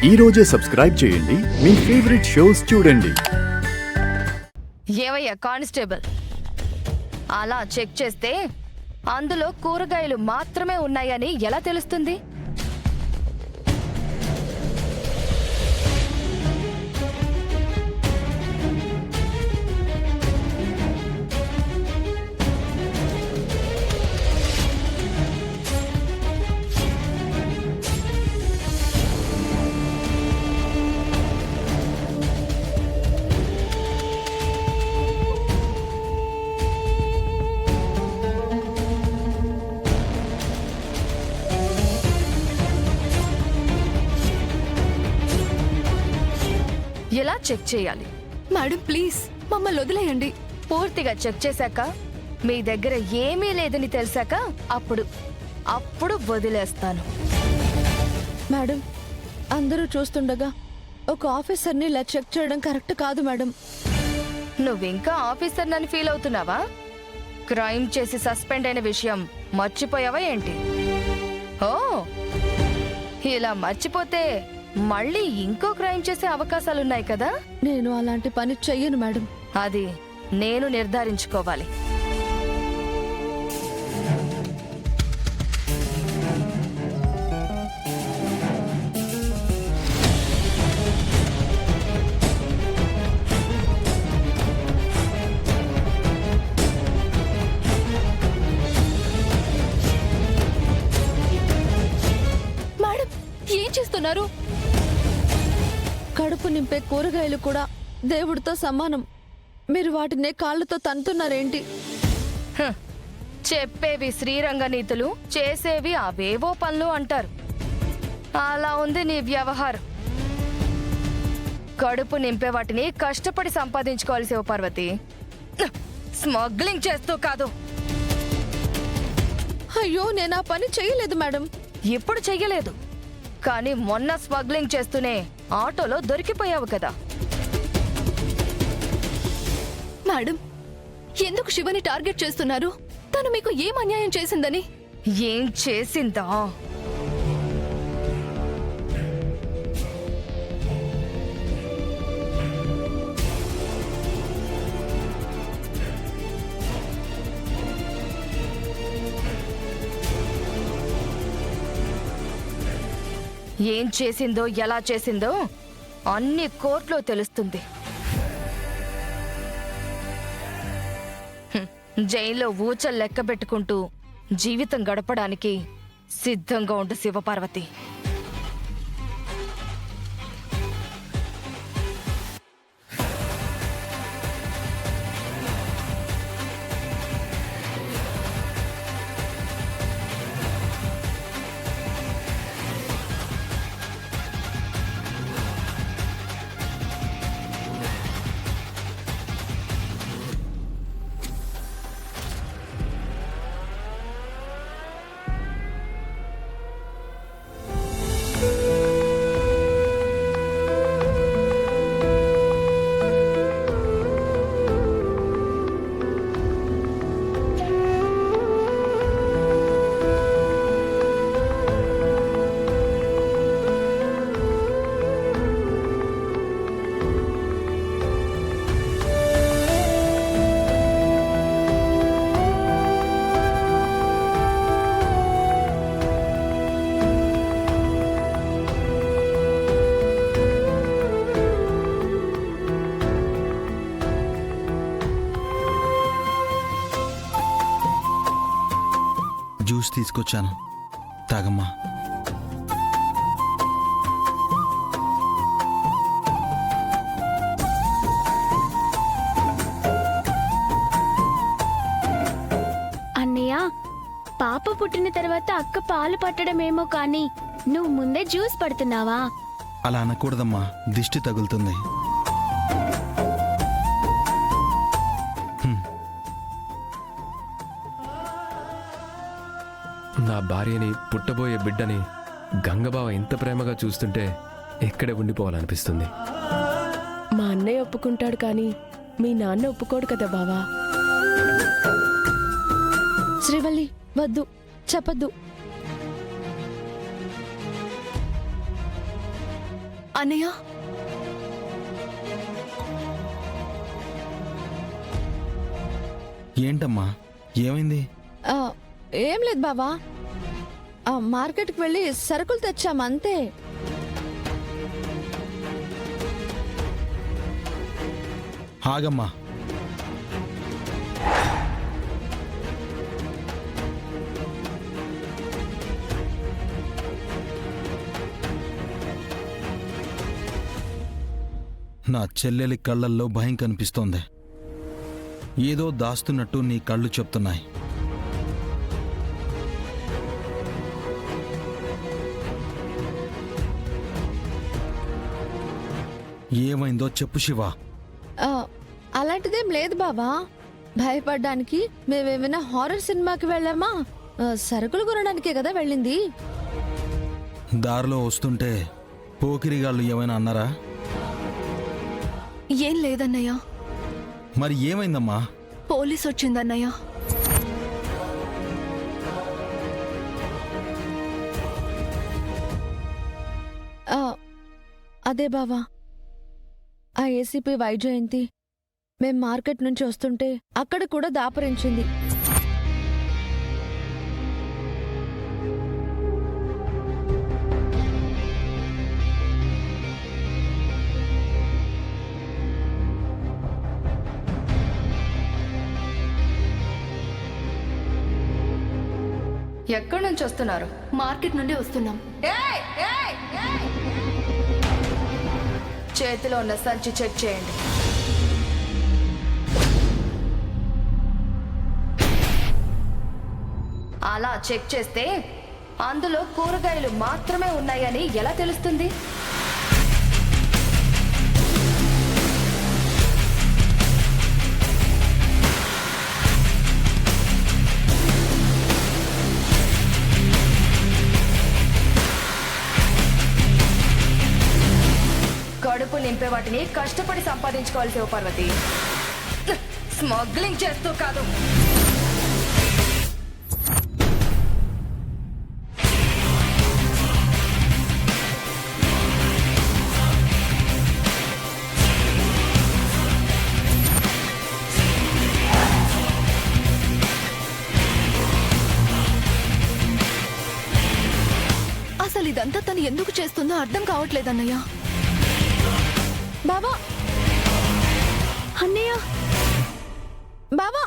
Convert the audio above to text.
ఈ రోజే సబ్స్క్రైబ్ చేయండి మీ ఫేవరెట్ షోస్ చూడండి. ఏవయ్యా కానిస్టేబుల్, అలా చెక్ చేస్తే అందులో కూరగాయలు మాత్రమే ఉన్నాయని ఎలా తెలుస్తుంది? ఎలా చెక్ చేయాలి? మేడం ప్లీజ్ మమ్మల్ని వదిలేయండి. పూర్తిగా చెక్ చేశాక మీ దగ్గర ఏమీ లేదని తెలిసాక అప్పుడు వదిలేస్తాను. మేడం అందరూ చూస్తుండగా ఒక ఆఫీసర్ని ఇలా చెక్ చేయడం కరెక్ట్ కాదు మేడం. నువ్వింకా ఆఫీసర్ నన్ను ఫీల్ అవుతున్నావా? క్రైమ్ చేసి సస్పెండ్ అయిన విషయం మర్చిపోయావా ఏంటి? ఓ, ఇలా మర్చిపోతే మళ్ళీ ఇంకో క్రైమ్ చేసే అవకాశాలున్నాయి కదా. నేను అలాంటి పని చెయ్యను మేడం. అది నేను నిర్ధారించుకోవాలి. మేడం ఏం చేస్తున్నారు? కడుపు నింపే కూరగాయలు కూడా దేవుడితో సమానం. మీరు వాటినే కాళ్ళతో తంతున్నారేంటి? చెప్పేవి శ్రీరంగ నీతులు, చేసేవి అవేవో పనులు అంటారు. అలా ఉంది నీ వ్యవహారం. కడుపు నింపే వాటిని కష్టపడి సంపాదించుకోవాలి శివపార్వతి, స్మగ్లింగ్ చేస్తూ కాదు. అయ్యో నేను ఆ పని చెయ్యలేదు మేడం. ఇప్పుడు చెయ్యలేదు, కానీ మొన్న స్మగ్లింగ్ చేస్తూనే ఆటోలో దొరికిపోయావు కదా. మేడం ఎందుకు శివని టార్గెట్ చేస్తున్నారు? తను మీకు ఏం అన్యాయం చేసిందని? ఏం చేసిందా? ఏం చేసిందో ఎలా చేసిందో అన్ని కోర్టులో తెలుస్తుంది. జైల్లో ఊచలు లెక్క పెట్టుకుంటూ జీవితం గడపడానికి సిద్ధంగా ఉండు శివపార్వతి. జ్యూస్ తీసుకొచ్చాను, తాగమ్మా. అన్నయ్య, పాప పుట్టిన తర్వాత అక్క పాలు పట్టడమేమో కానీ నువ్వు ముందే జ్యూస్ పడుతున్నావా? అలా అనకూడదమ్మా, దిష్టి తగులుతుంది. నా భార్యని, పుట్టబోయే బిడ్డని గంగబావ ఎంత ప్రేమగా చూస్తుంటే ఇక్కడే ఉండిపోవాలనిపిస్తుంది. మా అన్నయ్య ఒప్పుకుంటాడు కానీ మీ నాన్న ఒప్పుకోడు కదా బావా. శ్రీవల్లి వద్దు, చెప్పద్దు. అన్నయ్య ఏంటమ్మా ఏమైంది? ఆ, ఏం లేదు బావా. ఆ మార్కెట్కి వెళ్ళి సరుకులు తెచ్చాం అంతే. ఆగమ్మా. నా చెల్లెలి కళ్ళల్లో భయం కనిపిస్తోంది. ఏదో దాస్తున్నట్టు నీ కళ్ళు చెప్తున్నాయి. ఏమైందో చెప్పు శివ. ఆ, అలాంటిదేం లేదు బావా. భయపడ్డానికి మేమేమైనా హారర్ సినిమాకి వెళ్ళామా? సరుకులు కొనడానికే కదా వెళ్ళింది. దారిలో వస్తుంటే పోకిరిగాళ్ళు ఏమైనా అన్నారా? ఏం లేదన్నయ్య. మరి ఏమైందమ్మా? పోలీస్ వచ్చిందన్నయ్య. ఆ, అదే బావా, ఆ ఏసీపీ వైజయంతి మేం మార్కెట్ నుంచి వస్తుంటే అక్కడ కూడా దాపరించింది. ఎక్కడి నుంచి వస్తున్నారు? మార్కెట్ నుండి వస్తున్నాం. చేతిలో ఉన్న సంచి చెక్ చేయండి. అలా చెక్ చేస్తే అందులో కూరగాయలు మాత్రమే ఉన్నాయని ఎలా తెలుస్తుంది? కడుపు నింపే వాటిని కష్టపడి సంపాదించుకోవాల్సి పార్వతి, స్మగ్లింగ్ చేస్తూ కాదు. అసలు ఇదంతా తను ఎందుకు చేస్తుందో అర్థం కావట్లేదన్నయ్య. బావా, అన్నయ్య బావా,